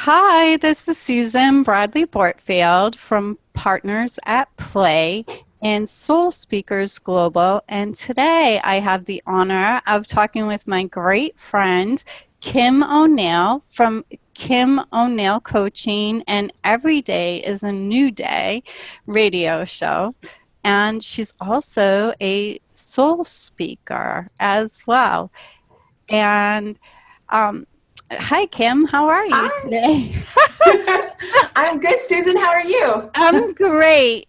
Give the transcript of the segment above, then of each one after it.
Hi, this is Susan Bradley Bortfield from Partners at Play and Soul Speakers Global. And today I have the honor of talking with my great friend, Kim O'Neill from Kim O'Neill Coaching and Every Day is a New Day radio show. And she's also a soul speaker as well. And um, Hi, Kim. How are you Hi. today? I'm good, Susan. How are you? I'm great.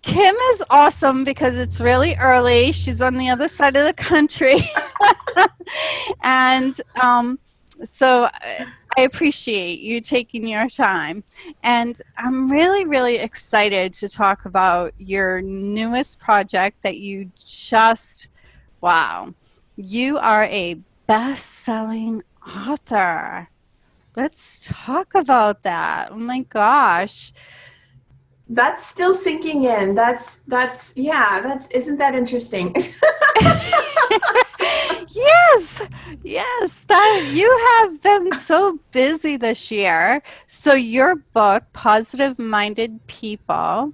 Kim is awesome because it's really early. She's on the other side of the country. and so I appreciate you taking your time. And I'm really, really excited to talk about your newest project that you just, wow, you are a best-selling author. Let's talk about that. Oh my gosh. That's still sinking in. Isn't that interesting? Yes, yes, that you have been so busy this year. So your book, Positive Minded People,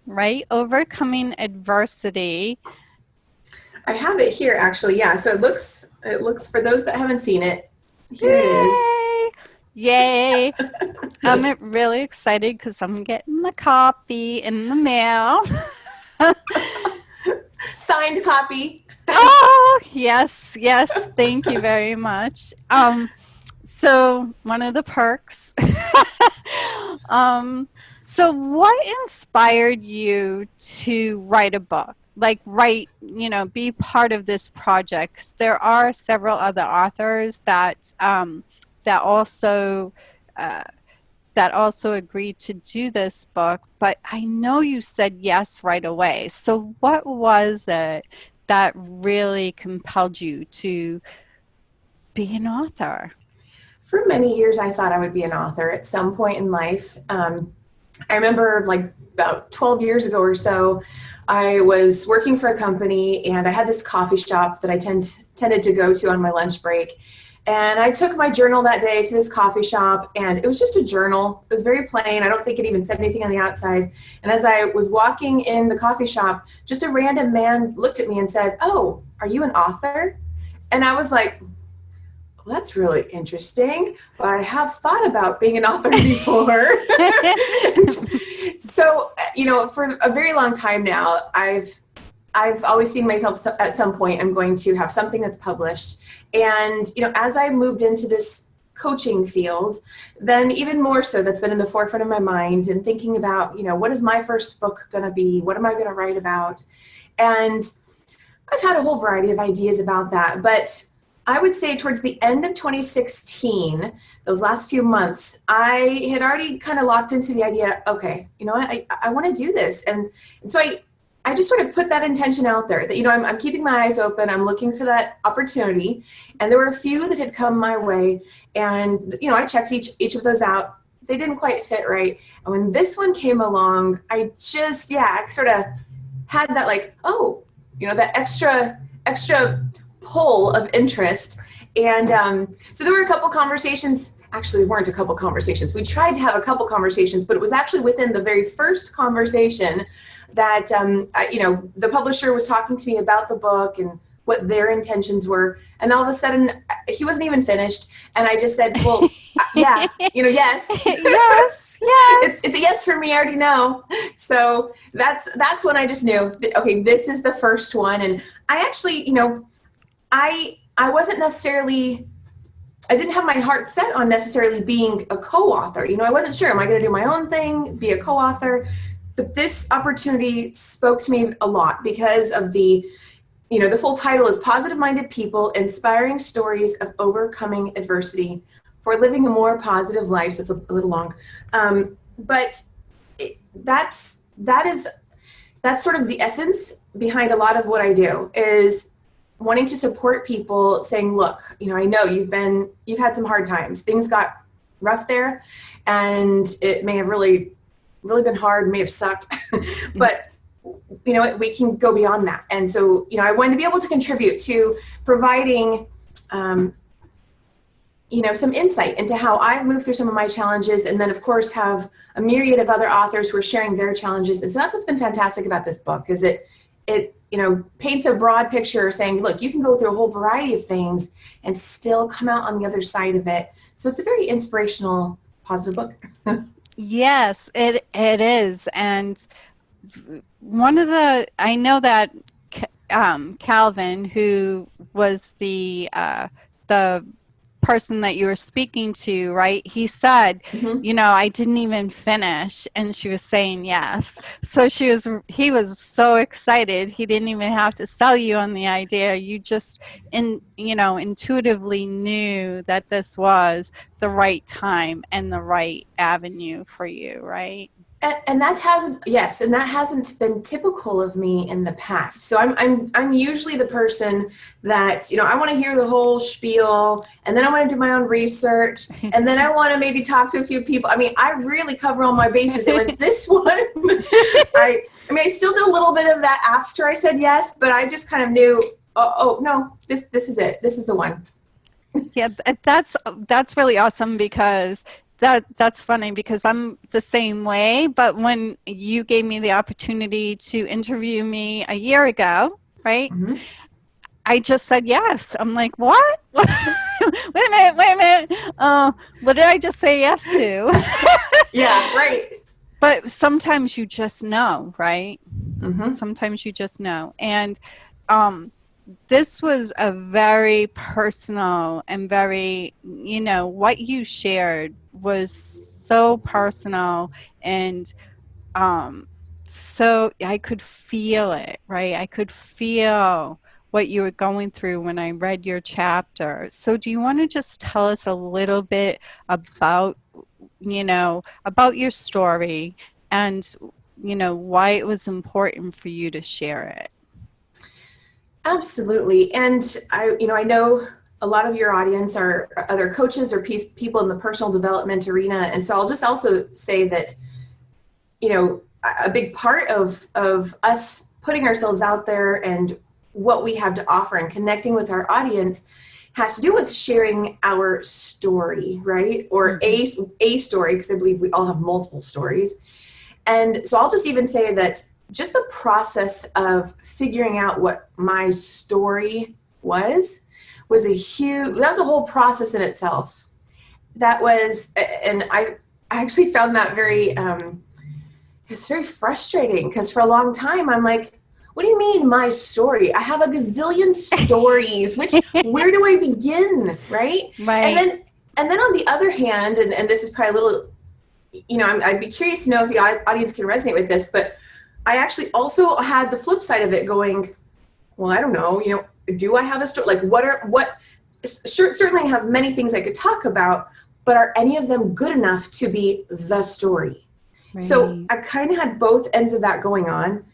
right? Overcoming Adversity. I have it here actually. Yeah, so it looks for those that haven't seen it. Here it is. Yay! Yay! I'm really excited because I'm getting the copy in the mail. Signed copy. Oh, yes, yes. Thank you very much. So one of the perks. um, so what inspired you to write a book? Like write, be part of this project. 'Cause there are several other authors that also uh, that also agreed to do this book, but I know you said yes right away. So what was it that really compelled you to be an author? For many years, I thought I would be an author at some point in life. I remember like about 12 years ago or so, I was working for a company and I had this coffee shop that I tended to go to on my lunch break. And I took my journal that day to this coffee shop and it was just a journal. It was very plain. I don't think it even said anything on the outside. And as I was walking in the coffee shop, just a random man looked at me and said, "Oh, are you an author?" And I was like, well, that's really interesting, but I have thought about being an author before. So, for a very long time now, I've always seen myself at some point I'm going to have something that's published. And, as I moved into this coaching field, then even more so that's been in the forefront of my mind and thinking about, what is my first book going to be? What am I going to write about? And I've had a whole variety of ideas about that, but I would say towards the end of 2016, those last few months, I had already kind of locked into the idea, okay, you know what, I want to do this. And so I just sort of put that intention out there that, I'm keeping my eyes open. I'm looking for that opportunity. And there were a few that had come my way. And, I checked each of those out. They didn't quite fit right. And when this one came along, I just, I sort of had that like, oh, that extra pull of interest. And so there were a couple conversations. Actually, there weren't a couple conversations. We tried to have a couple conversations, but it was actually within the very first conversation that, the publisher was talking to me about the book and what their intentions were. And all of a sudden, he wasn't even finished. And I just said, well, yeah, yes. Yes, yes. It's a yes for me. I already know. So that's when I just knew that, okay, this is the first one. And I actually, I wasn't necessarily, I didn't have my heart set on necessarily being a co-author. I wasn't sure, am I going to do my own thing, be a co-author? But this opportunity spoke to me a lot because of the full title is Positive Minded People, Inspiring Stories of Overcoming Adversity for Living a More Positive Life. So it's a little long. But that's sort of the essence behind a lot of what I do is wanting to support people saying, look, I know you've had some hard times. Things got rough there and it may have really, really been hard, may have sucked, but we can go beyond that. And so, I wanted to be able to contribute to providing some insight into how I've moved through some of my challenges, and then of course have a myriad of other authors who are sharing their challenges. And so that's what's been fantastic about this book, is it paints a broad picture saying, look, you can go through a whole variety of things and still come out on the other side of it. So it's a very inspirational, positive book. Yes, it is. And I know that Calvin, who was the person that you were speaking to, right? He said, I didn't even finish, and she was saying yes. So he was so excited. He didn't even have to sell you on the idea. You just intuitively knew that this was the right time and the right avenue for you, right? And that hasn't been typical of me in the past. So I'm usually the person that, I want to hear the whole spiel, and then I want to do my own research, and then I want to maybe talk to a few people. I mean, I really cover all my bases. And with this one, I still did a little bit of that after I said yes, but I just kind of knew, oh no, this is it. This is the one. Yeah, that's really awesome, because that's funny, because I'm the same way. But when you gave me the opportunity to interview me a year ago, right? Mm-hmm. I just said yes. I'm like, what? Wait a minute. What did I just say yes to? Yeah, right. But sometimes you just know, right? Mm-hmm. Sometimes you just know. And this was a very personal and very, what you shared was so personal, and so I could feel it, right? I could feel what you were going through when I read your chapter. So do you want to just tell us a little bit about your story, and why it was important for you to share it? Absolutely. And I know a lot of your audience are other coaches or people in the personal development arena. And so I'll just also say that, a big part of us putting ourselves out there and what we have to offer and connecting with our audience has to do with sharing our story, right? Or a story, because I believe we all have multiple stories. And so I'll just even say that just the process of figuring out what my story was a whole process in itself. And I actually found that it's very frustrating, because for a long time I'm like, what do you mean my story? I have a gazillion stories, where do I begin? Right. Right. And then on the other hand, and this is probably a little, I'd be curious to know if the audience can resonate with this, but I actually also had the flip side of it going, well, I don't know, do I have a story? Like certainly I have many things I could talk about, but are any of them good enough to be the story? Right. So I kind of had both ends of that going on.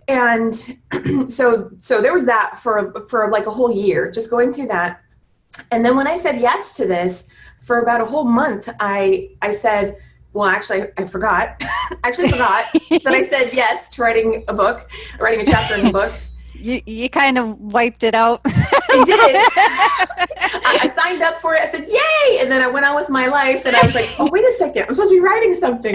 And so there was that for like a whole year, just going through that. And then when I said yes to this, for about a whole month, I said, well, actually, I forgot. That I said yes to writing a chapter in the book. You kind of wiped it out. I did. I signed up for it. I said, yay! And then I went on with my life, and I was like, oh, wait a second. I'm supposed to be writing something.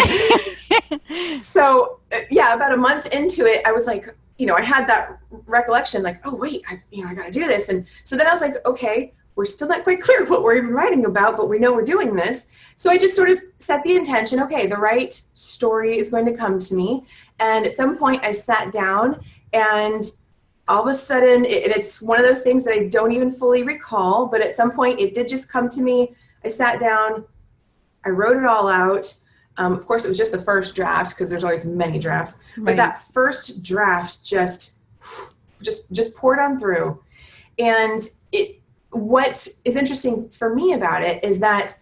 So, about a month into it, I was like, I had that recollection, like, oh, wait, I got to do this. And so then I was like, okay, we're still not quite clear what we're even writing about, but we know we're doing this. So I just sort of set the intention, okay, the right story is going to come to me. And at some point I sat down, and all of a sudden, it's one of those things that I don't even fully recall, but at some point it did just come to me. I sat down, I wrote it all out. Of course, it was just the first draft, because there's always many drafts, but that first draft just poured on through. And what is interesting for me about it is that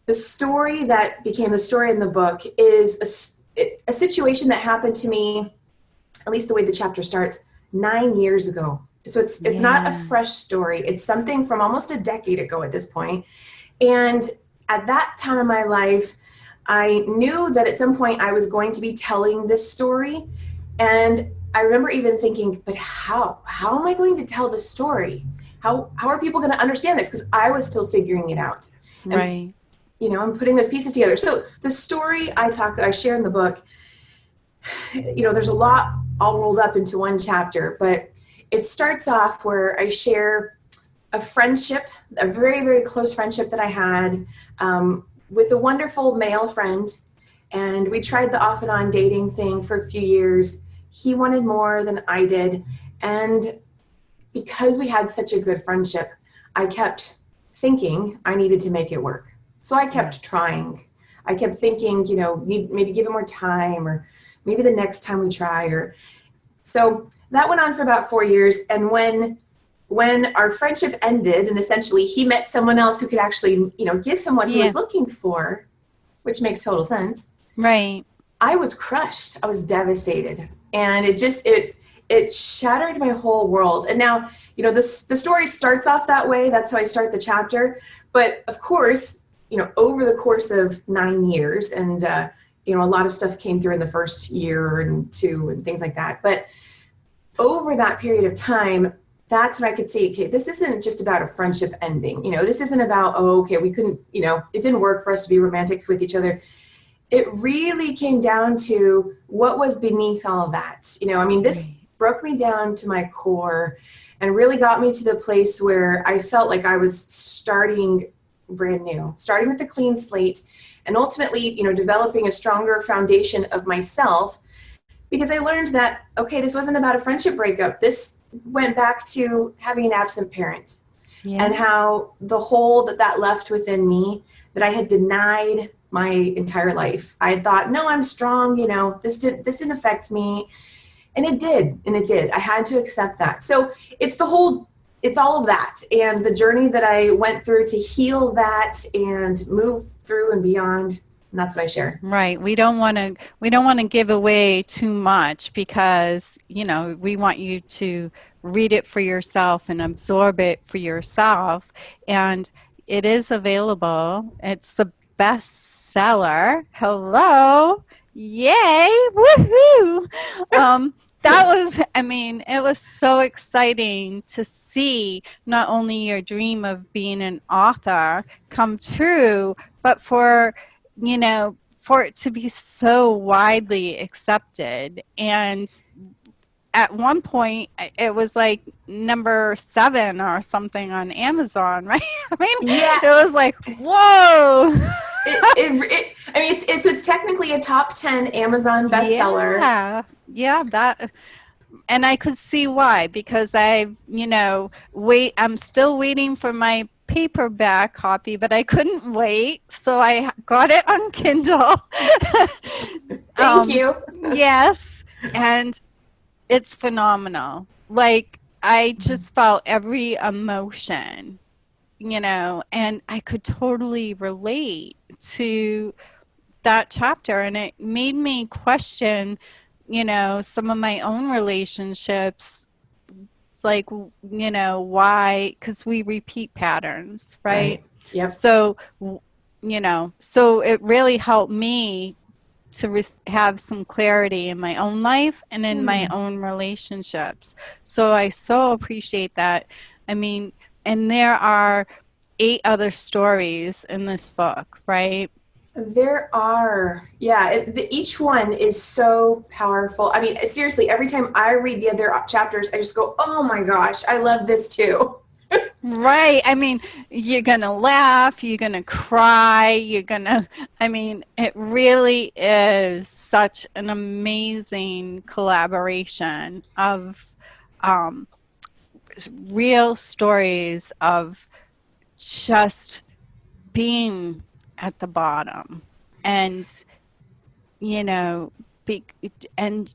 the story that became the story in the book is a situation that happened to me, at least the way the chapter starts, 9 years ago. So it's not a fresh story. It's something from almost a decade ago at this point. And at that time in my life, I knew that at some point I was going to be telling this story. And I remember even thinking, but how am I going to tell this story? how are people going to understand this? Because I was still figuring it out. And, Right. you know, I'm putting those pieces together. So the story I share in the book, you know, there's a lot all rolled up into one chapter, but it starts off where I share a friendship, a very, very close friendship that I had with a wonderful male friend. And we tried the off and on dating thing for a few years. He wanted more than I did. And because we had such a good friendship, I kept thinking I needed to make it work. So I kept trying. I kept thinking, you know, maybe give it more time, or maybe the next time we try. Or so that went on for about 4 years. And when our friendship ended, and essentially he met someone else who could actually, you know, give him what he was looking for, which makes total sense. Right. I was crushed. I was devastated. And it shattered my whole world. And now, you know, the story starts off that way. That's how I start the chapter. But of course, you know, over the course of 9 years, and, you know, a lot of stuff came through in the first year and 2 and things like that. But over that period of time, that's when I could see, okay, this isn't just about a friendship ending. You know, this isn't about, oh, okay, we couldn't, you know, it didn't work for us to be romantic with each other. It really came down to what was beneath all of that. You know, I mean, this broke me down to my core and really got me to the place where I felt like I was starting brand new, starting with a clean slate, and ultimately, you know, developing a stronger foundation of myself, because I learned that, okay, this wasn't about a friendship breakup. This went back to having an absent parent, and how the hole that left within me that I had denied my entire life. I had thought, no, I'm strong, you know, this didn't affect me. And it did. I had to accept that. So it's all of that, and the journey that I went through to heal that and move through and beyond. And that's what I share. Right. We don't want to give away too much, because, you know, we want you to read it for yourself and absorb it for yourself. And it is available. It's the bestseller. Hello. Yay. Woohoo. That was, I mean, it was so exciting to see not only your dream of being an author come true, but for, you know, for it to be so widely accepted. And at one point, it was like number 7 or something on Amazon, right? I mean, It was like, whoa. I mean, it's technically a top 10 Amazon bestseller. Yeah, that, and I could see why, because I'm still waiting for my paperback copy, but I couldn't wait, so I got it on Kindle. Thank you. Yes, and it's phenomenal. Like, I just felt every emotion, you know, and I could totally relate to that chapter, and it made me question, you know, some of my own relationships, like, you know, why, because we repeat patterns, right? Yep. So, you know, so it really helped me to have some clarity in my own life and in my own relationships. So I so appreciate that. I mean, and there are 8 other stories in this book, right? There are. Yeah, each one is so powerful. I mean, seriously, every time I read the other chapters, I just go, oh my gosh, I love this too. Right. I mean, you're going to laugh, you're going to cry, I mean, it really is such an amazing collaboration of real stories of just being at the bottom, and, you know, and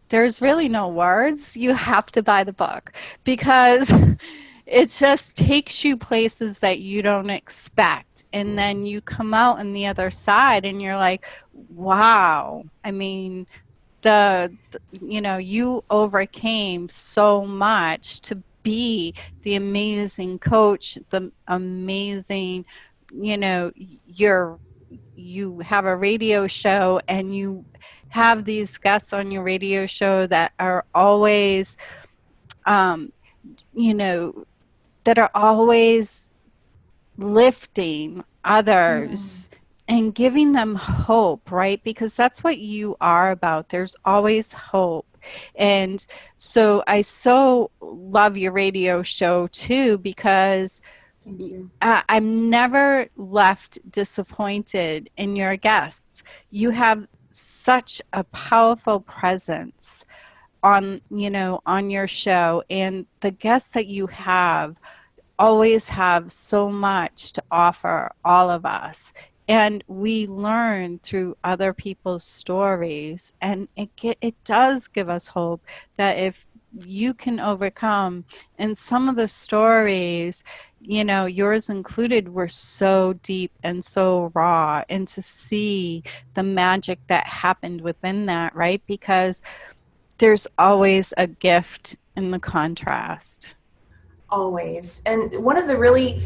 there's really no words. You have to buy the book, because it just takes you places that you don't expect, and then you come out on the other side and you're like, wow. I mean, you know, you overcame so much to be the amazing coach, the amazing, you know, you have a radio show, and you have these guests on your radio show that are always, you know, that are always lifting others and giving them hope, right? Because that's what you are about. There's always hope. And so I so love your radio show too, because Thank you. I'm never left disappointed in your guests. You have such a powerful presence on, you know, on your show, and the guests that you have always have so much to offer all of us. And we learn through other people's stories, and it does give us hope that if you can overcome, and some of the stories, you know, yours included, were so deep and so raw, and to see the magic that happened within that, right? Because there's always a gift in the contrast. Always. And one of the really,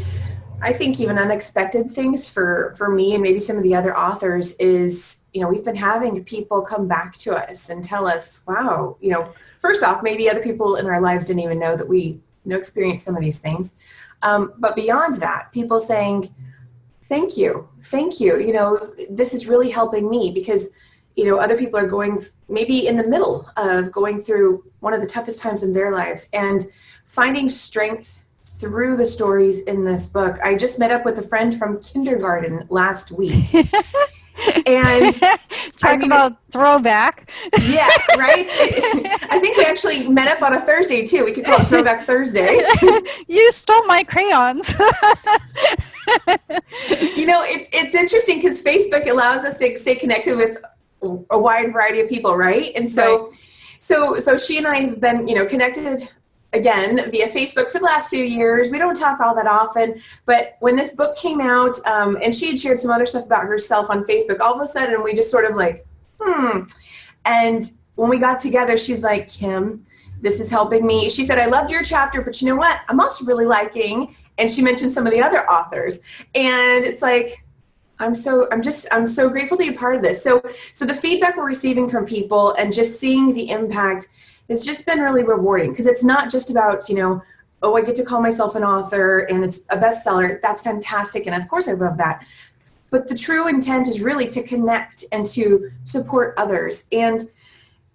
I think, even unexpected things for me and maybe some of the other authors is, you know, we've been having people come back to us and tell us, wow, you know, first off, maybe other people in our lives didn't even know that we, you know, experienced some of these things. But beyond that, people saying, thank you, you know, this is really helping me, because, you know, other people are going maybe in the middle of going through one of the toughest times in their lives, and finding strength through the stories in this book. I just met up with a friend from kindergarten last week. And talk about throwback. Yeah, right? I think we actually met up on a Thursday too. We could call it Throwback Thursday. You stole my crayons. You know, it's interesting because Facebook allows us to stay connected with a wide variety of people, right? And so, right. so she and I have been, you know, connected again via Facebook for the last few years. We don't talk all that often, but when this book came out, and she had shared some other stuff about herself on Facebook, all of a sudden we just sort of like, And when we got together, she's like, Kim, this is helping me. She said, I loved your chapter, but you know what? I'm also really liking, and she mentioned some of the other authors. And it's like, I'm so grateful to be part of this. So the feedback we're receiving from people and just seeing the impact, it's just been really rewarding, because it's not just about, you know, oh, I get to call myself an author and it's a bestseller. That's fantastic. And of course I love that. But the true intent is really to connect and to support others. And,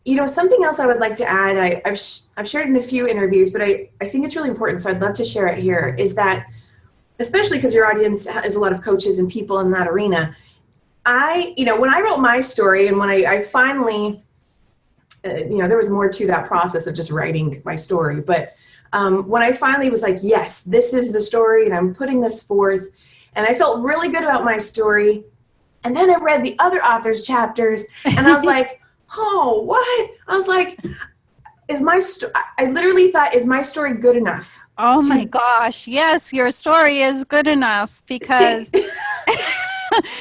you know, something else I would like to add, I've shared in a few interviews, but I think it's really important, so I'd love to share it here, is that, especially because your audience has a lot of coaches and people in that arena, you know, when I wrote my story, and when I finally, you know, there was more to that process of just writing my story. But when I finally was like, yes, this is the story, and I'm putting this forth, and I felt really good about my story. And then I read the other authors' chapters, and I was like, oh, what? I was like, I literally thought, is my story good enough? Oh my gosh. Yes, your story is good enough, because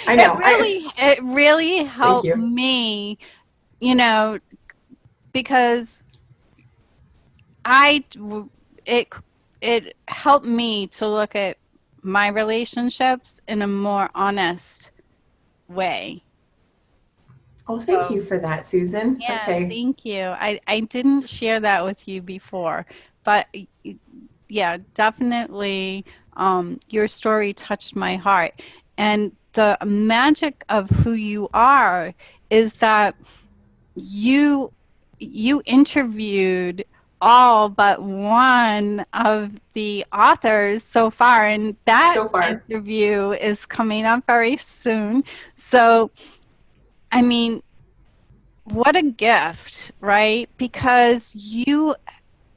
I know. It really helped me, you know, because it helped me to look at my relationships in a more honest way. Oh, thank you for that, Susan. Yeah, okay. Thank you. I didn't share that with you before, but yeah, definitely your story touched my heart. And the magic of who you are is that you interviewed all but one of the authors so far, and that interview is coming up very soon. So, I mean, what a gift, right? Because you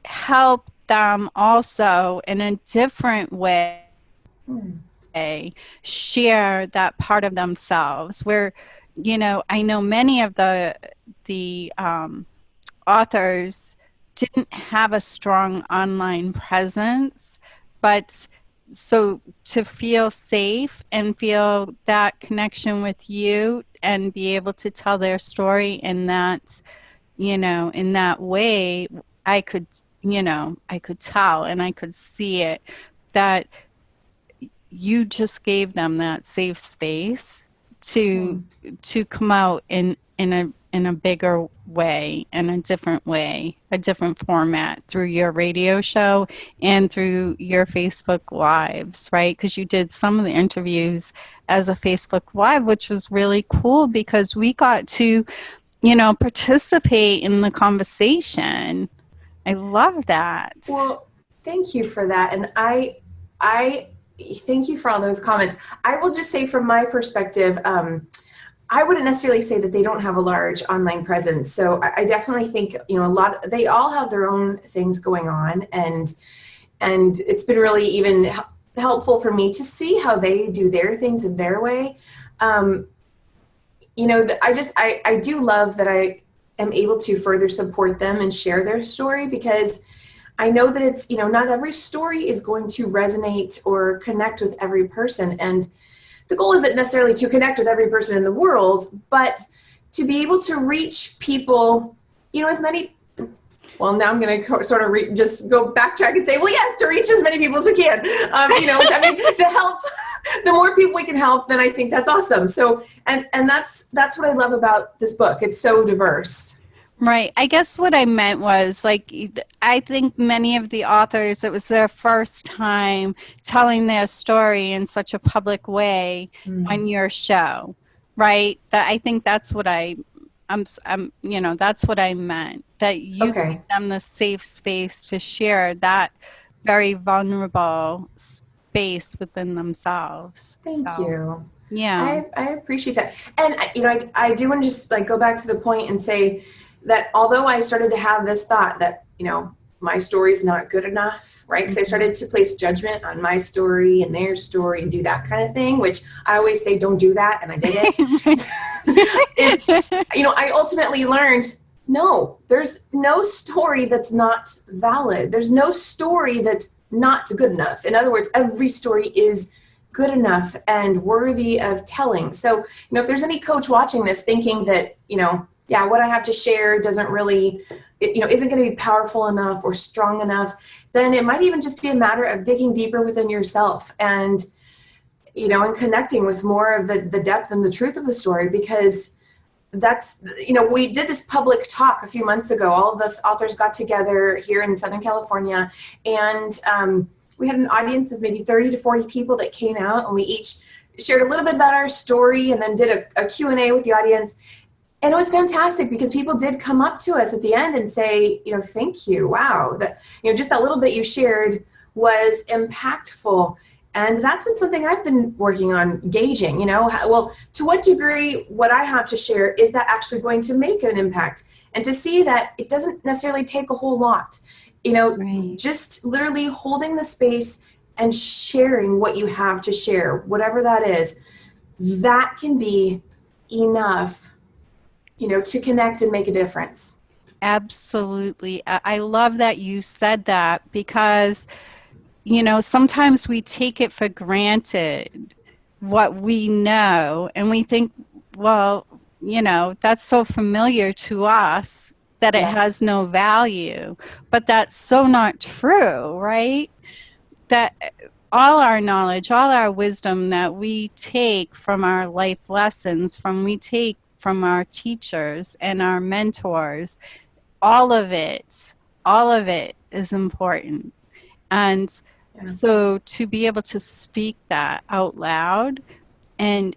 help them also in a different way share that part of themselves, where, you know, I know many of the authors didn't have a strong online presence, but so to feel safe and feel that connection with you and be able to tell their story in that, you know, in that way, I could, you know, I could tell and I could see it, that you just gave them that safe space to come out in a bigger way, in a different way, a different format through your radio show and through your Facebook Lives, right? Because you did some of the interviews as a Facebook Live, which was really cool because we got to, participate in the conversation. I love that. Well, thank you for that. And I thank you for all those comments. I will just say from my perspective, I wouldn't necessarily say that they don't have a large online presence. So I definitely think, they all have their own things going on, and it's been really even helpful for me to see how they do their things in their way. I do love that I am able to further support them and share their story, because I know that it's, not every story is going to resonate or connect with every person. And the goal isn't necessarily to connect with every person in the world, but to be able to reach people, as many. Well, now I'm going to sort of just go backtrack and say, well, yes, to reach as many people as we can. To help, the more people we can help, then I think that's awesome. So, and that's what I love about this book. It's so diverse. Right. I guess what I meant was, I think many of the authors, it was their first time telling their story in such a public way on your show, right? That I think that's what that's what I meant, that you give them the safe space to share that very vulnerable space within themselves. Thank you. Yeah. I appreciate that. And, I do want to just go back to the point and say that although I started to have this thought that, my story is not good enough, right? Because I started to place judgment on my story and their story and do that kind of thing, which I always say, don't do that. And I did it. I ultimately learned, no, there's no story that's not valid. There's no story that's not good enough. In other words, every story is good enough and worthy of telling. So, if there's any coach watching this thinking that, what I have to share doesn't really, isn't going to be powerful enough or strong enough, then it might even just be a matter of digging deeper within yourself and, and connecting with more of the depth and the truth of the story, because that's, we did this public talk a few months ago. All of us authors got together here in Southern California, and we had an audience of maybe 30 to 40 people that came out, and we each shared a little bit about our story and then did a Q&A with the audience. And it was fantastic because people did come up to us at the end and say, thank you. Wow. That, just that little bit you shared was impactful. And that's been something I've been working on gauging, well, to what degree what I have to share, is that actually going to make an impact? And to see that it doesn't necessarily take a whole lot, Right. Just literally holding the space and sharing what you have to share, whatever that is, that can be enough, to connect and make a difference. Absolutely. I love that you said that, because, sometimes we take it for granted what we know, and we think, well, that's so familiar to us that it has no value. But that's so not true, right? That all our knowledge, all our wisdom that we take from our life lessons, from our teachers and our mentors, all of it is important. And so to be able to speak that out loud, and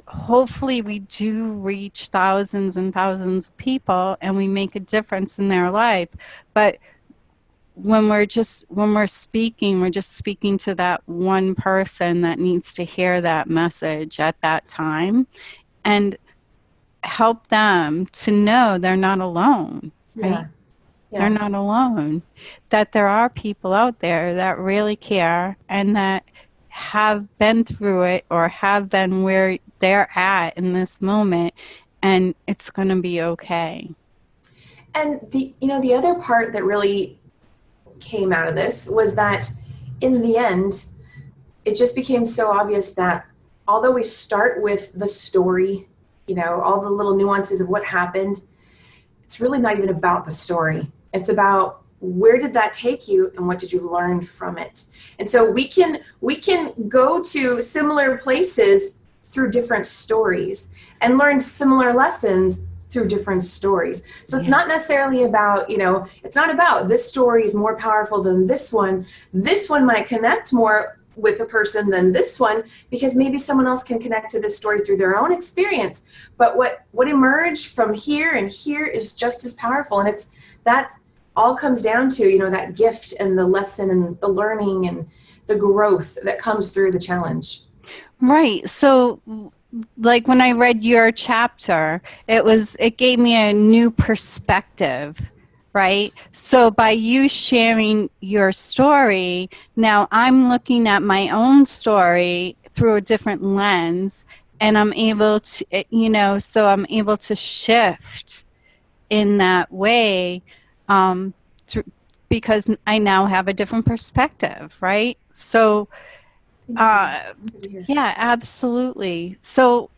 hopefully we do reach thousands and thousands of people and we make a difference in their life. But when we're speaking, we're just speaking to that one person that needs to hear that message at that time, and help them to know they're not alone, right? They're not alone, that there are people out there that really care and that have been through it or have been where they're at in this moment, and it's going to be okay. And the other part that really came out of this was that in the end, it just became so obvious that although we start with the story, all the little nuances of what happened, it's really not even about the story. It's about where did that take you and what did you learn from it? And so we can go to similar places through different stories and learn similar lessons through different stories. So it's not necessarily about, it's not about this story is more powerful than this one. This one might connect more with a person than this one, because maybe someone else can connect to this story through their own experience. But what emerged from here and here is just as powerful. And that all comes down to, that gift and the lesson and the learning and the growth that comes through the challenge. Right. So like when I read your chapter, it gave me a new perspective, right? So by you sharing your story, now I'm looking at my own story through a different lens, and I'm able to, so I'm able to shift in that way, because I now have a different perspective, right? So, yeah, absolutely. So,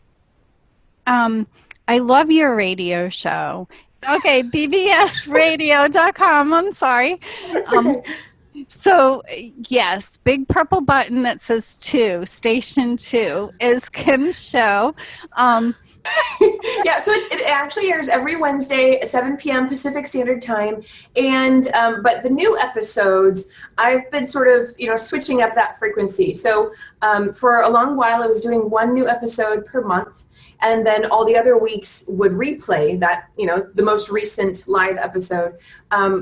I love your radio show. Okay, bbsradio.com. I'm sorry. So, yes, big purple button that says 2, station 2 is Kim's show. Yeah, so it actually airs every Wednesday at 7 p.m. Pacific Standard Time. And but the new episodes, I've been sort of, switching up that frequency. So for a long while, I was doing 1 new episode per month. And then all the other weeks would replay that, the most recent live episode.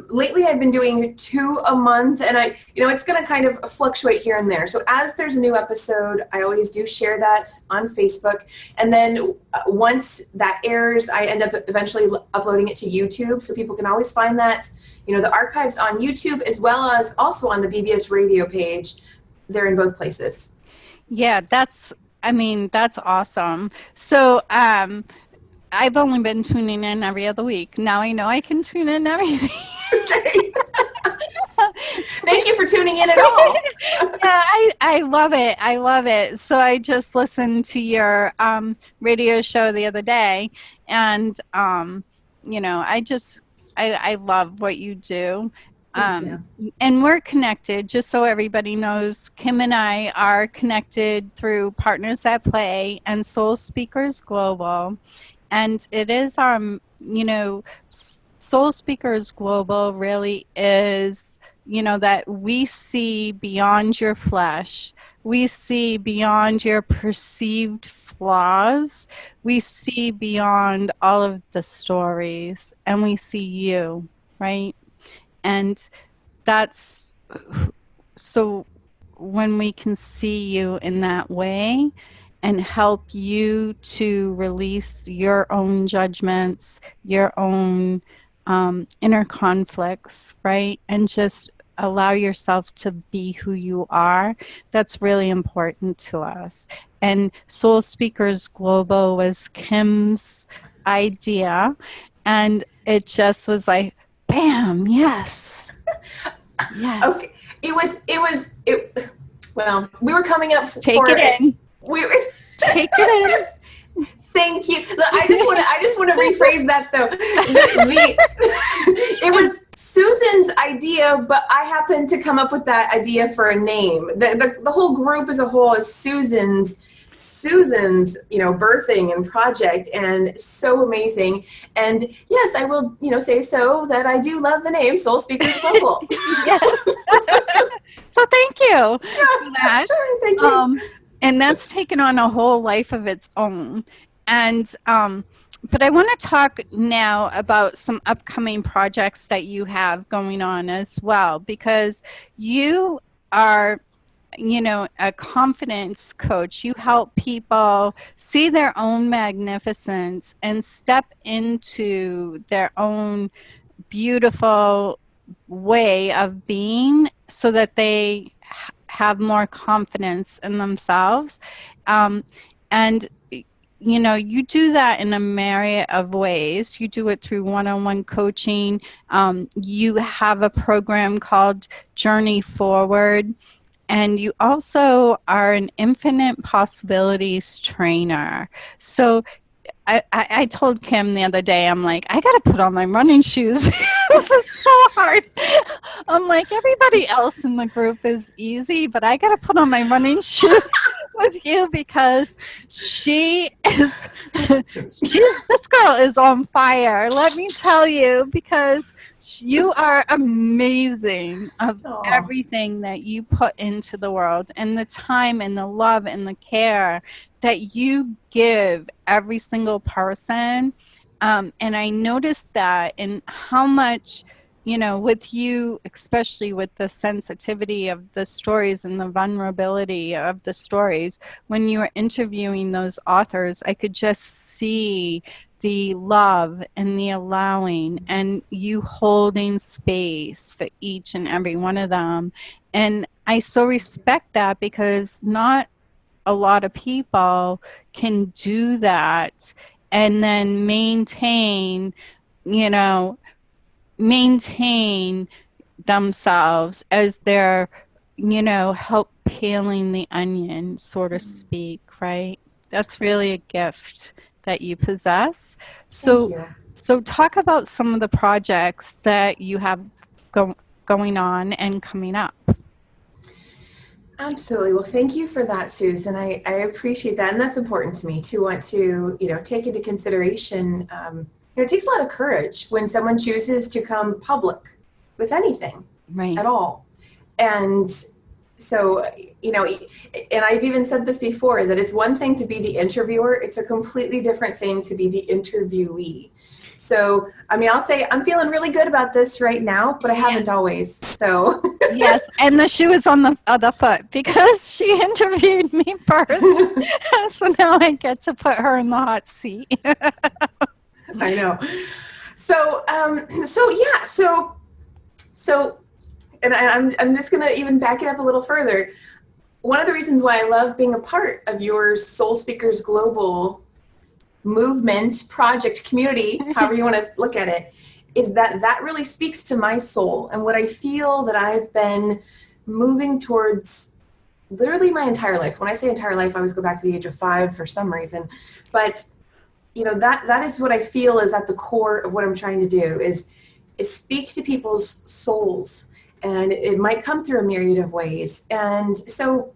Lately, I've been doing 2 a month, and it's going to kind of fluctuate here and there. So as there's a new episode, I always do share that on Facebook. And then once that airs, I end up eventually uploading it to YouTube. So people can always find that, the archives on YouTube, as well as also on the BBS radio page. They're in both places. Yeah, that's awesome. So, I've only been tuning in every other week. Now I know I can tune in every week. Okay. Thank you for tuning in at all. Yeah, I love it. I love it. So I just listened to your radio show the other day, and I love what you do. And we're connected, just so everybody knows. Kim and I are connected through Partners at Play and Soul Speakers Global. And it is, Soul Speakers Global really is, that we see beyond your flesh. We see beyond your perceived flaws. We see beyond all of the stories, and we see you, right? And that's so when we can see you in that way and help you to release your own judgments, your own inner conflicts, right? And just allow yourself to be who you are. That's really important to us. And Soul Speakers Global was Kim's idea, and it just was like, bam, yes. Yes. Okay. Well, we were coming up Take it in. Take it in. Thank you. Look, I just want to rephrase that though. It was Susan's idea, but I happened to come up with that idea for a name. The whole group as a whole is Susan's, birthing and project, and so amazing. And yes, I will, say so that I do love the name Soul Speakers Global. Yes. So thank you. Yeah, sure. Thank you. And that's taken on a whole life of its own. And but I want to talk now about some upcoming projects that you have going on as well, because you are, a confidence coach. You help people see their own magnificence and step into their own beautiful way of being, so that they have more confidence in themselves. And you do that in a myriad of ways. You do it through one-on-one coaching. You have a program called Journey Forward. And you also are an infinite possibilities trainer. So I told Kim the other day, I'm like, I got to put on my running shoes. This is so hard. I'm like, everybody else in the group is easy, but I got to put on my running shoes with you because this girl is on fire. Let me tell you, because you are amazing of Aw. everything that you put into the world and the time and the love and the care that you give every single person. And I noticed that in how much, with you, especially with the sensitivity of the stories and the vulnerability of the stories, when you were interviewing those authors, I could just see the love and the allowing and you holding space for each and every one of them. And I so respect that because not a lot of people can do that and then you know, maintain themselves as they're, help peeling the onion, so to speak, right? That's really a gift that you possess. Thank So, you. so talk about some of the projects that you have going on and coming up. Absolutely. Well, thank you for that, Susan. I appreciate that. And that's important to me to want to, take into consideration. It takes a lot of courage when someone chooses to come public with anything Right. at all. And so, and I've even said this before, that it's one thing to be the interviewer. It's a completely different thing to be the interviewee. So, I'll say I'm feeling really good about this right now, but I haven't always. So, Yes, and the shoe is on the other foot because she interviewed me first. So now I get to put her in the hot seat. I know. So, and I'm just going to even back it up a little further. One of the reasons why I love being a part of your Soul Speakers Global movement, project, community, however you want to look at it, is that really speaks to my soul and what I feel that I've been moving towards literally my entire life. When I say entire life, I always go back to the age of 5 for some reason. But, that is what I feel is at the core of what I'm trying to do is speak to people's souls. And it might come through a myriad of ways. And so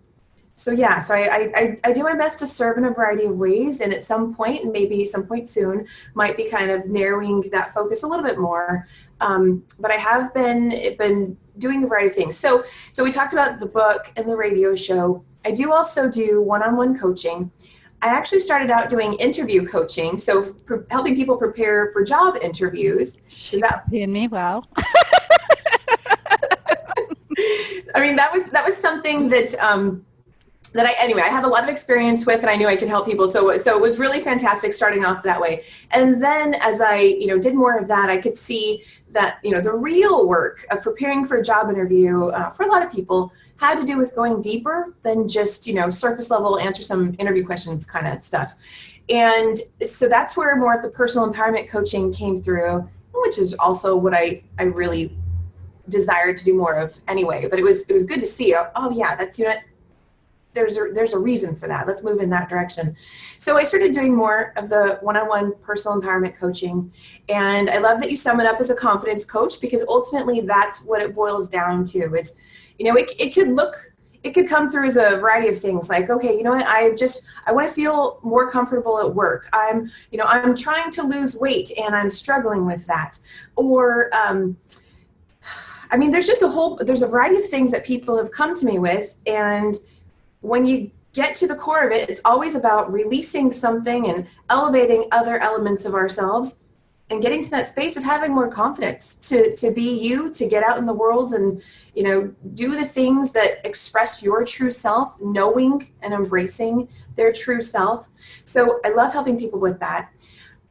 I do my best to serve in a variety of ways, and at some point, and maybe some point soon, might be kind of narrowing that focus a little bit more. But I have been doing a variety of things. So we talked about the book and the radio show. I do also do one-on-one coaching. I actually started out doing interview coaching, so helping people prepare for job interviews. She's paying me well. That was something that I had a lot of experience with, and I knew I could help people. So it was really fantastic starting off that way. And then as I, did more of that, I could see that, the real work of preparing for a job interview for a lot of people had to do with going deeper than just, surface level, answer some interview questions kind of stuff. And so that's where more of the personal empowerment coaching came through, which is also what I really desired to do more of anyway. But it was good to see, oh yeah, that's, there's a reason for that. Let's move in that direction. So I started doing more of the one-on-one personal empowerment coaching. And I love that you sum it up as a confidence coach, because ultimately that's what it boils down to. Is, it could come through as a variety of things like, okay, I want to feel more comfortable at work. I'm trying to lose weight and I'm struggling with that. Or, there's a variety of things that people have come to me with. And when you get to the core of it, it's always about releasing something and elevating other elements of ourselves and getting to that space of having more confidence to be you, to get out in the world and, do the things that express your true self, knowing and embracing their true self. So I love helping people with that.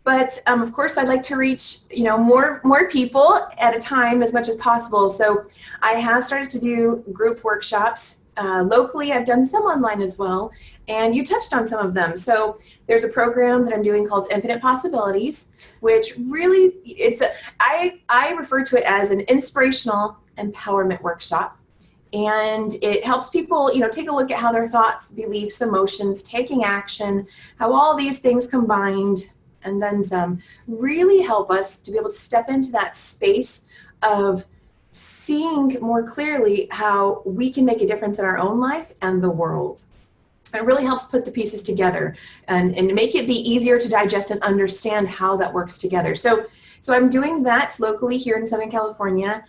But of course, I'd like to reach, more people at a time as much as possible. So I have started to do group workshops. Locally, I've done some online as well, and you touched on some of them. So there's a program that I'm doing called Infinite Possibilities, which really, I refer to it as an inspirational empowerment workshop. And it helps people, take a look at how their thoughts, beliefs, emotions, taking action, how all these things combined and then some really help us to be able to step into that space of seeing more clearly how we can make a difference in our own life and the world. It really helps put the pieces together and make it be easier to digest and understand how that works together. So I'm doing that locally here in Southern California.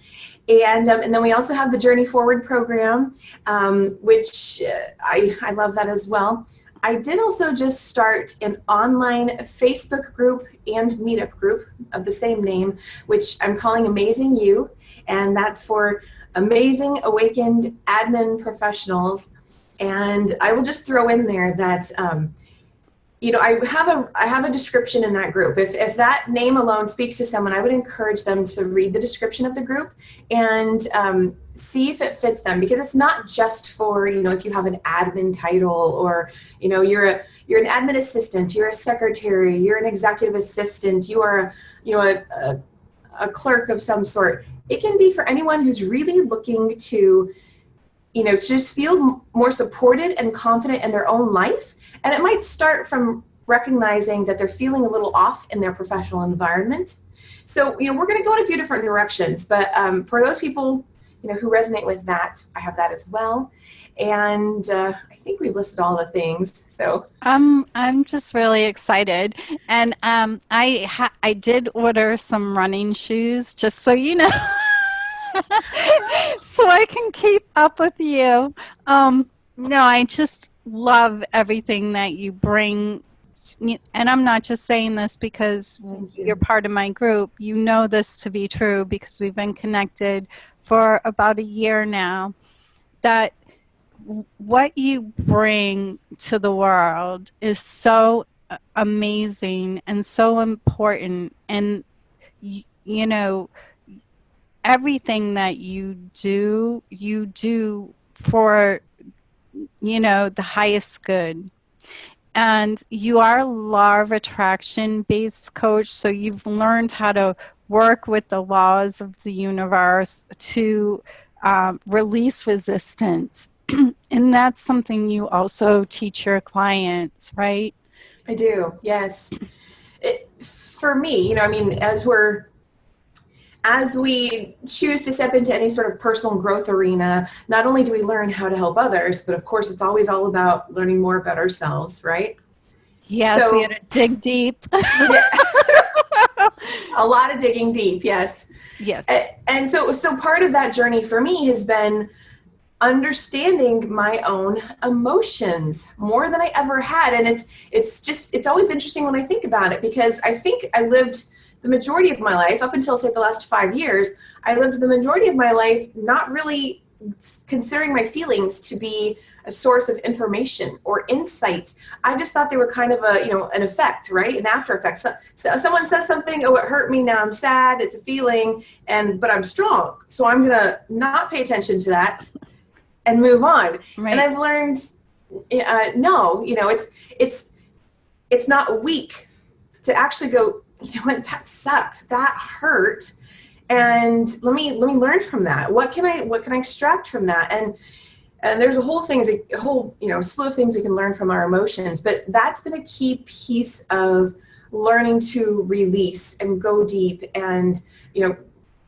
And then we also have the Journey Forward program, which I love that as well. I did also just start an online Facebook group and meetup group of the same name, which I'm calling Amazing You. And that's for amazing awakened admin professionals. And I will just throw in there that, I have a description in that group. If that name alone speaks to someone, I would encourage them to read the description of the group and see if it fits them, because it's not just for, if you have an admin title or, you're an admin assistant, you're a secretary, you're an executive assistant, you are, a clerk of some sort. It can be for anyone who's really looking to just feel more supported and confident in their own life. And it might start from recognizing that they're feeling a little off in their professional environment. So, we're going to go in a few different directions, but for those people, who resonate with that, I have that as well. And I think we've listed all the things. So I'm just really excited. And I did order some running shoes, just so you know. So I can keep up with you. No, I just love everything that you bring. And I'm not just saying this because you're part of my group. You know this to be true because we've been connected for about a year now. That what you bring to the world is so amazing and so important. And, everything that you do for, the highest good. And you are a law of attraction based coach. So you've learned how to work with the laws of the universe to release resistance. And that's something you also teach your clients, right? I do, yes. For me, as we choose to step into any sort of personal growth arena, not only do we learn how to help others, but of course it's always all about learning more about ourselves, right? Yes, so, we had to dig deep. Yeah. A lot of digging deep, yes. Yes. And so part of that journey for me has been understanding my own emotions more than I ever had. And it's always interesting when I think about it, because I think I lived the majority of my life, up until say the last 5 years, I lived the majority of my life not really considering my feelings to be a source of information or insight. I just thought they were kind of an effect, right? An after effect. So someone says something, oh, it hurt me, now I'm sad, it's a feeling, but I'm strong. So I'm gonna not pay attention to that and move on. Right. And I've learned, no, it's not weak to actually go, what, that sucked, that hurt, and let me learn from that. What can I extract from that? And there's a whole slew of things we can learn from our emotions, but that's been a key piece of learning to release and go deep and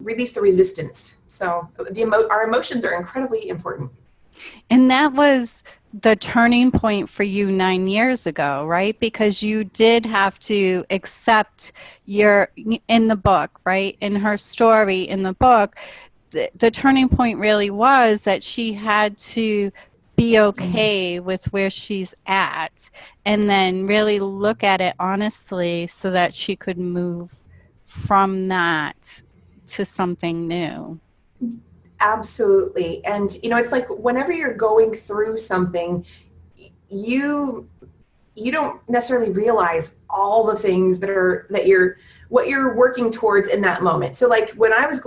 release the resistance. So our emotions are incredibly important. And that was the turning point for you 9 years ago, right? Because you did have to accept in the book, right? In her story in the book, the turning point really was that she had to be okay with where she's at and then really look at it honestly so that she could move from that to something new. Absolutely. And, it's like whenever you're going through something, you don't necessarily realize all the things what you're working towards in that moment. So like when I was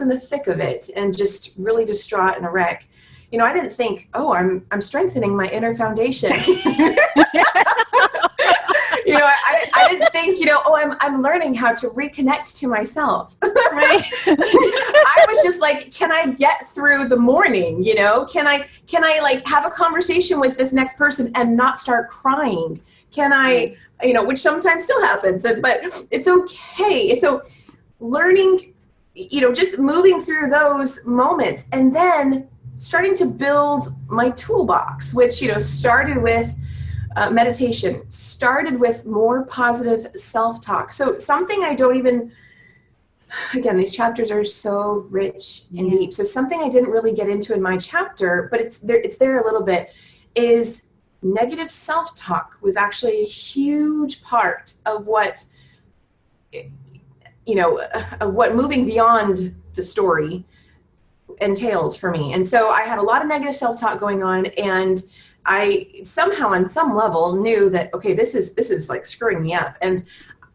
in the thick of it and just really distraught and a wreck, I didn't think, oh, I'm strengthening my inner foundation. I didn't think, oh, I'm learning how to reconnect to myself. Right. I was just like, can I get through the morning? Can I like have a conversation with this next person and not start crying? Can I, which sometimes still happens, but it's okay. So learning, just moving through those moments and then starting to build my toolbox, which, started with meditation, started with more positive self-talk. So something I don't even, again, these chapters are so rich and deep. So something I didn't really get into in my chapter, but it's there a little bit, is negative self-talk was actually a huge part of what, what moving beyond the story entailed for me. And so I had a lot of negative self-talk going on, and I somehow on some level knew that, okay, this is like screwing me up. And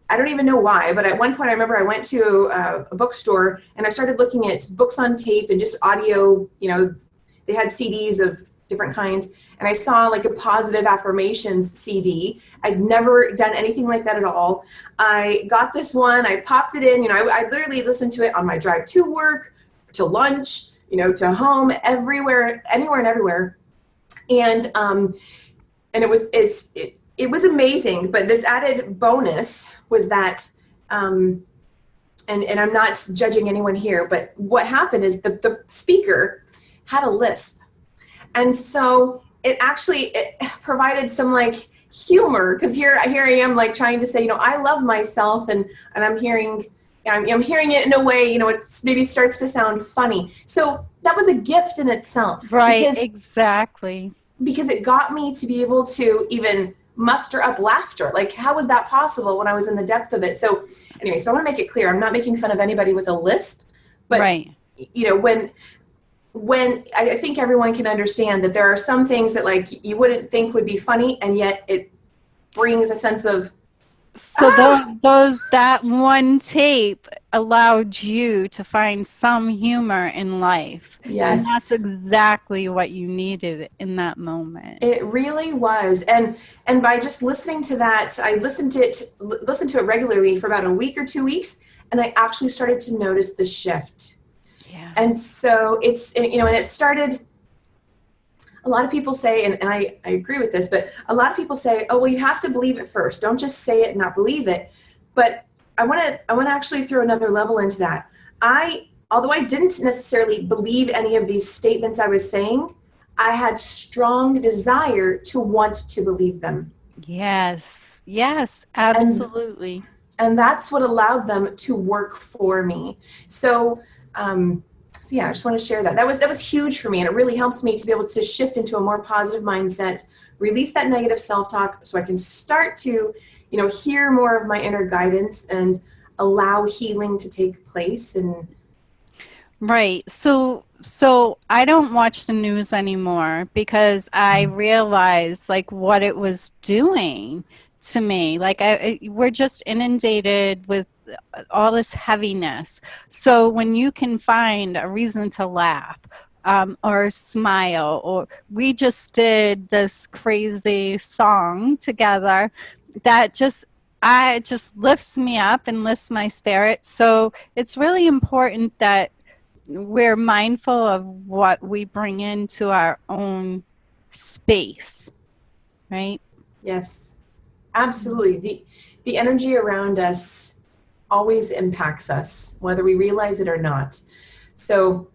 I don't even know why, but at one point I remember I went to a bookstore and I started looking at books on tape and just audio, they had CDs of different kinds. And I saw like a positive affirmations CD. I'd never done anything like that at all. I got this one, I popped it in, I literally listened to it on my drive to work, to lunch, to home, everywhere, anywhere and everywhere. And it was amazing, but this added bonus was that, and I'm not judging anyone here, but what happened is the speaker had a lisp. And so it provided some like humor, because here I am like trying to say, I love myself, and I'm hearing it in a way, it maybe starts to sound funny. So that was a gift in itself. Right, exactly. Because it got me to be able to even muster up laughter. Like, how was that possible when I was in the depth of it? So anyway, so I want to make it clear, I'm not making fun of anybody with a lisp, but right. When I think everyone can understand that there are some things that like you wouldn't think would be funny, and yet it brings a sense of, so that one tape allowed you to find some humor in life. Yes. And that's exactly what you needed in that moment. It really was. And by just listening to that, I listened to it regularly for about a week or 2 weeks, and I actually started to notice the shift. Yeah. And so and it started, a lot of people say, and I agree with this, but a lot of people say, oh, well, you have to believe it first. Don't just say it and not believe it. But I want to actually throw another level into that. Although I didn't necessarily believe any of these statements I was saying, I had strong desire to want to believe them. Yes, absolutely. And that's what allowed them to work for me. So yeah, I just want to share that. That was huge for me, and it really helped me to be able to shift into a more positive mindset, release that negative self-talk, so I can start to, hear more of my inner guidance and allow healing to take place. And right. So I don't watch the news anymore because I realized like what it was doing to me. Like we're just inundated with all this heaviness. So when you can find a reason to laugh or smile, or we just did this crazy song together that just lifts me up and lifts my spirit. So it's really important that we're mindful of what we bring into our own space, right? Yes, absolutely. The energy around us always impacts us, whether we realize it or not. So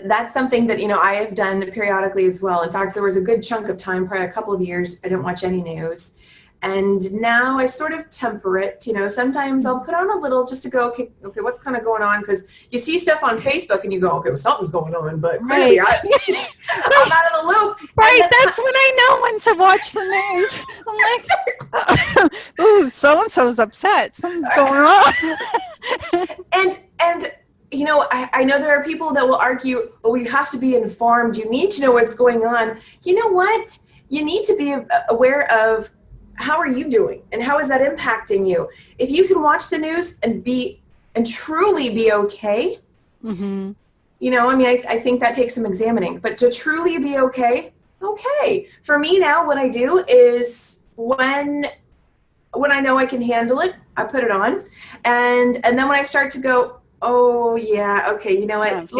that's something that, I have done periodically as well. In fact, there was a good chunk of time, probably a couple of years, I didn't watch any news. And now I sort of temper it. Sometimes I'll put on a little just to go, okay, what's kind of going on? Because you see stuff on Facebook and you go, okay, well, something's going on, but really, I'm out of the loop. Right, that's when I know when to watch the news. I'm like, ooh, so-and-so's upset. Something's going on. And I know there are people that will argue, oh, you have to be informed. You need to know what's going on. You know what? You need to be aware of, how are you doing? And how is that impacting you? If you can watch the news and truly be okay, mm-hmm. I think that takes some examining, but to truly be okay. For me now, what I do is when I know I can handle it, I put it on. And then when I start to go, oh yeah, okay, you know what? It's a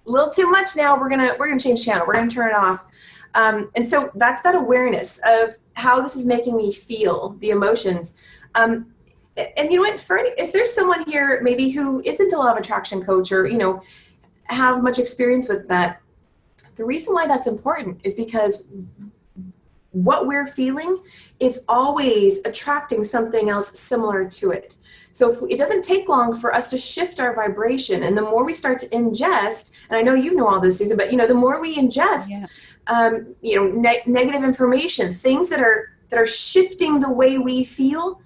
little too much now. We're gonna change channel. We're gonna turn it off. And so that's that awareness of how this is making me feel, the emotions. And you know what, if there's someone here maybe who isn't a law of attraction coach or, have much experience with that, The reason why that's important is because what we're feeling is always attracting something else similar to it. So it doesn't take long for us to shift our vibration. And the more we start to ingest, and I know you know all this, Susan, but the more we ingest, negative information, things that are shifting the way we feel,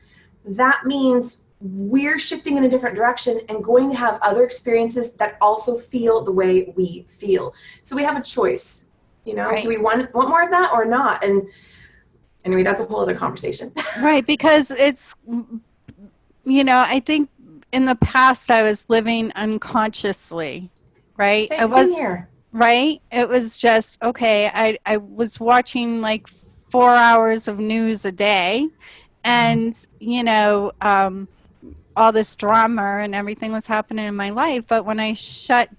that means we're shifting in a different direction and going to have other experiences that also feel the way we feel. So we have a choice. Right. Do we want more of that or not? And anyway, that's a whole other conversation. Right, because it's, I think in the past I was living unconsciously, right? Same here. Right? It was just, okay, I was watching like 4 hours of news a day and, all this drama and everything was happening in my life. But when I shut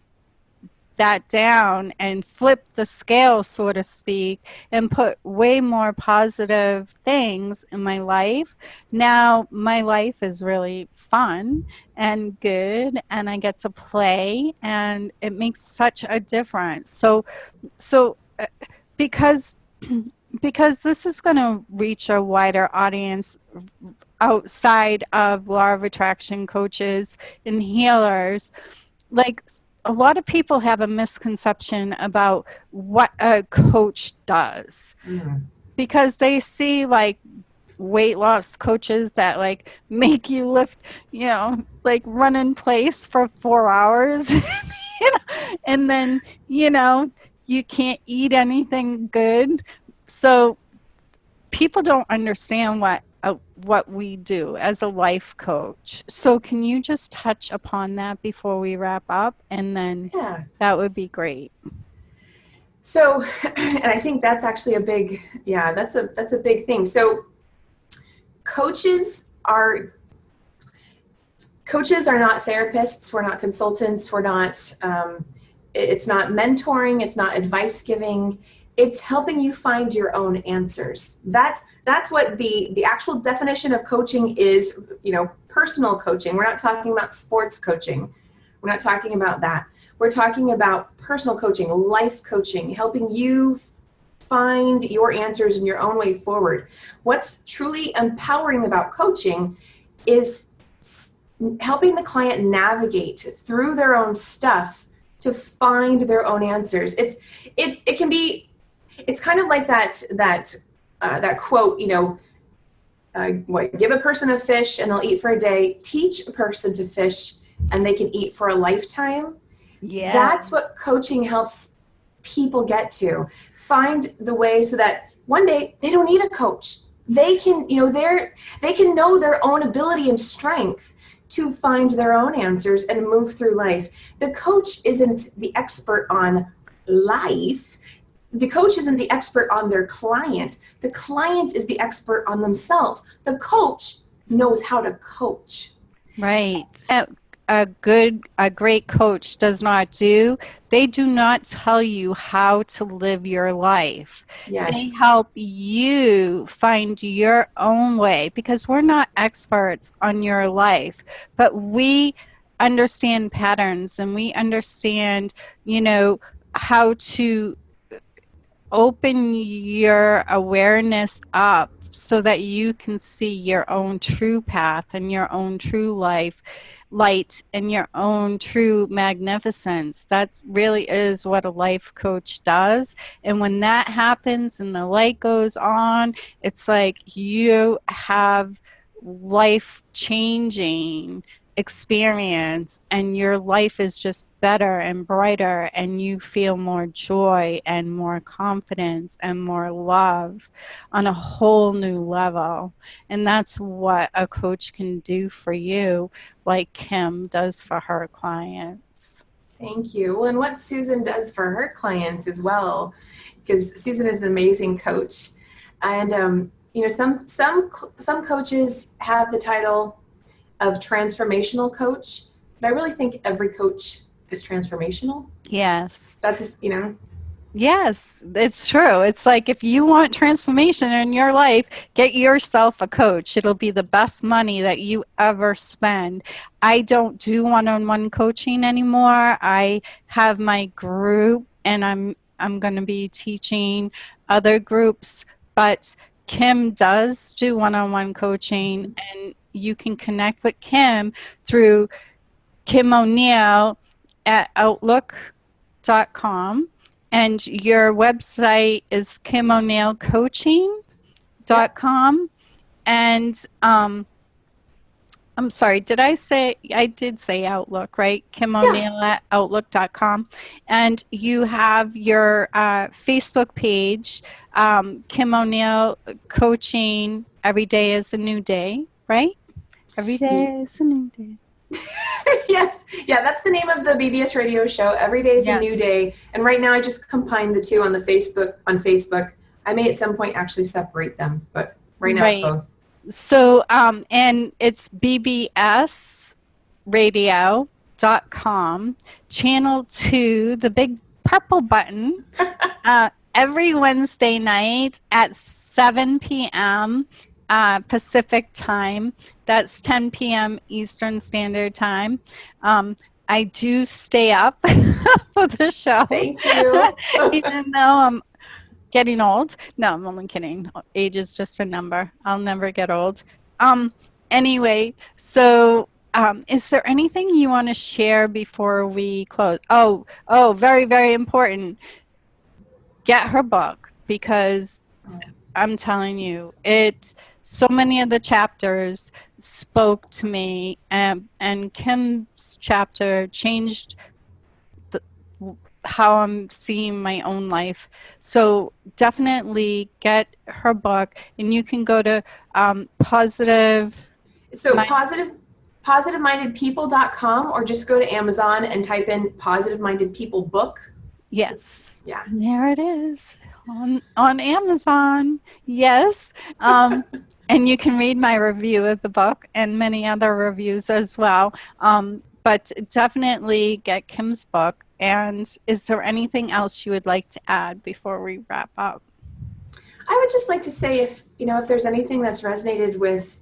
that down and flip the scale, so to speak, and put way more positive things in my life, now my life is really fun and good, and I get to play, and it makes such a difference. So because this is going to reach a wider audience outside of law of attraction coaches and healers, like a lot of people have a misconception about what a coach does, because they see like weight loss coaches that like make you lift, like run in place for 4 hours, and then, you can't eat anything good. So people don't understand what we do as a life coach. So can you just touch upon that before we wrap up? And then that would be great. So, and I think that's actually that's a big thing. So coaches are not therapists. We're not consultants. We're not, it's not mentoring. It's not advice giving. It's helping you find your own answers. That's what the actual definition of coaching is, personal coaching. We're not talking about sports coaching. We're not talking about that. We're talking about personal coaching, life coaching, helping you find your answers in your own way forward. What's truly empowering about coaching is helping the client navigate through their own stuff to find their own answers. It can be, it's kind of like that quote, give a person a fish and they'll eat for a day. Teach a person to fish and they can eat for a lifetime. Yeah. That's what coaching helps people get to. Find the way so that one day they don't need a coach. They can, they can know their own ability and strength to find their own answers and move through life. The coach isn't the expert on life. The coach isn't the expert on their client. The client is the expert on themselves. The coach knows how to coach. Right. A great coach does not do. They do not tell you how to live your life. Yes. They help you find your own way, because we're not experts on your life, but we understand patterns and we understand, how to open your awareness up so that you can see your own true path and your own true light and your own true magnificence. That really is what a life coach does. And when that happens and the light goes on, it's like you have life changing experience and your life is just better and brighter, and you feel more joy and more confidence and more love on a whole new level. And that's what a coach can do for you, like Kim does for her clients. Thank you. Well, and what Susan does for her clients as well, because Susan is an amazing coach. And some coaches have the title of transformational coach, but I really think every coach is transformational. Yes. That's, Yes, it's true. It's like, if you want transformation in your life, get yourself a coach. It'll be the best money that you ever spend. I don't do one-on-one coaching anymore. I have my group, and I'm I'm going to be teaching other groups, but Kim does do one-on-one coaching, and you can connect with Kim through Kim O'Neill at outlook.com, and your website is kimo'neillcoaching.com. And I'm sorry, I did say Outlook, right? Kim O'Neill at outlook.com. And you have your Facebook page, Kim O'Neill Coaching. Every day is a new day, right? Every day is a new day. Yes. Yeah, that's the name of the BBS radio show. Every day is a new day. And right now I just combined the two on Facebook. I may at some point actually separate them, but right now it's both. So, and it's bbsradio.com, channel 2, the big purple button, every Wednesday night at 7 p.m. Pacific time. That's 10 p.m. Eastern Standard Time. I do stay up for the show. Thank you. Even though I'm getting old. No, I'm only kidding. Age is just a number. I'll never get old. Anyway, so is there anything you want to share before we close? Oh, very, very important. Get her book, because I'm telling you, so many of the chapters spoke to me, and Kim's chapter changed how I'm seeing my own life. So definitely get her book, and you can go to positivemindedpeople.com, or just go to Amazon and type in Positive Minded People book. Yes. Yeah. And there it is on Amazon. Yes. And you can read my review of the book and many other reviews as well. But definitely get Kim's book. And is there anything else you would like to add before we wrap up? I would just like to say, if there's anything that's resonated with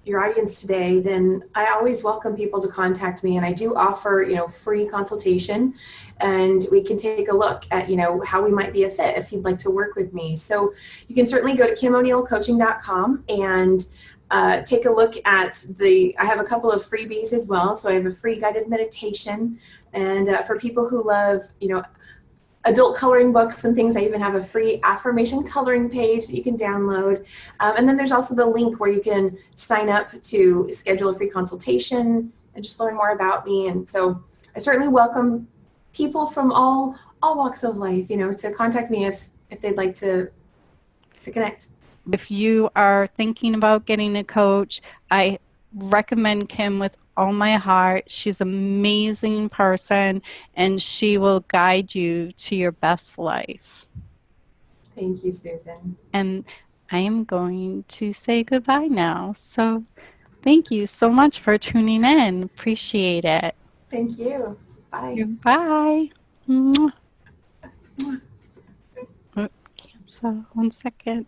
your audience today, then I always welcome people to contact me, and I do offer, free consultation, and we can take a look at, how we might be a fit if you'd like to work with me. So you can certainly go to KimO'NeillCoaching.com and take a look at I have a couple of freebies as well. So I have a free guided meditation, and for people who love, adult coloring books and things, I even have a free affirmation coloring page that you can download. And then there's also the link where you can sign up to schedule a free consultation and just learn more about me. And so I certainly welcome people from all walks of life, to contact me if they'd like to connect. If you are thinking about getting a coach, I recommend Kim with all my heart. She's an amazing person, and she will guide you to your best life. Thank you, Susan. And I am going to say goodbye now. So thank you so much for tuning in. Appreciate it. Thank you. Bye. Bye. Mwah. Cancel. 1 second.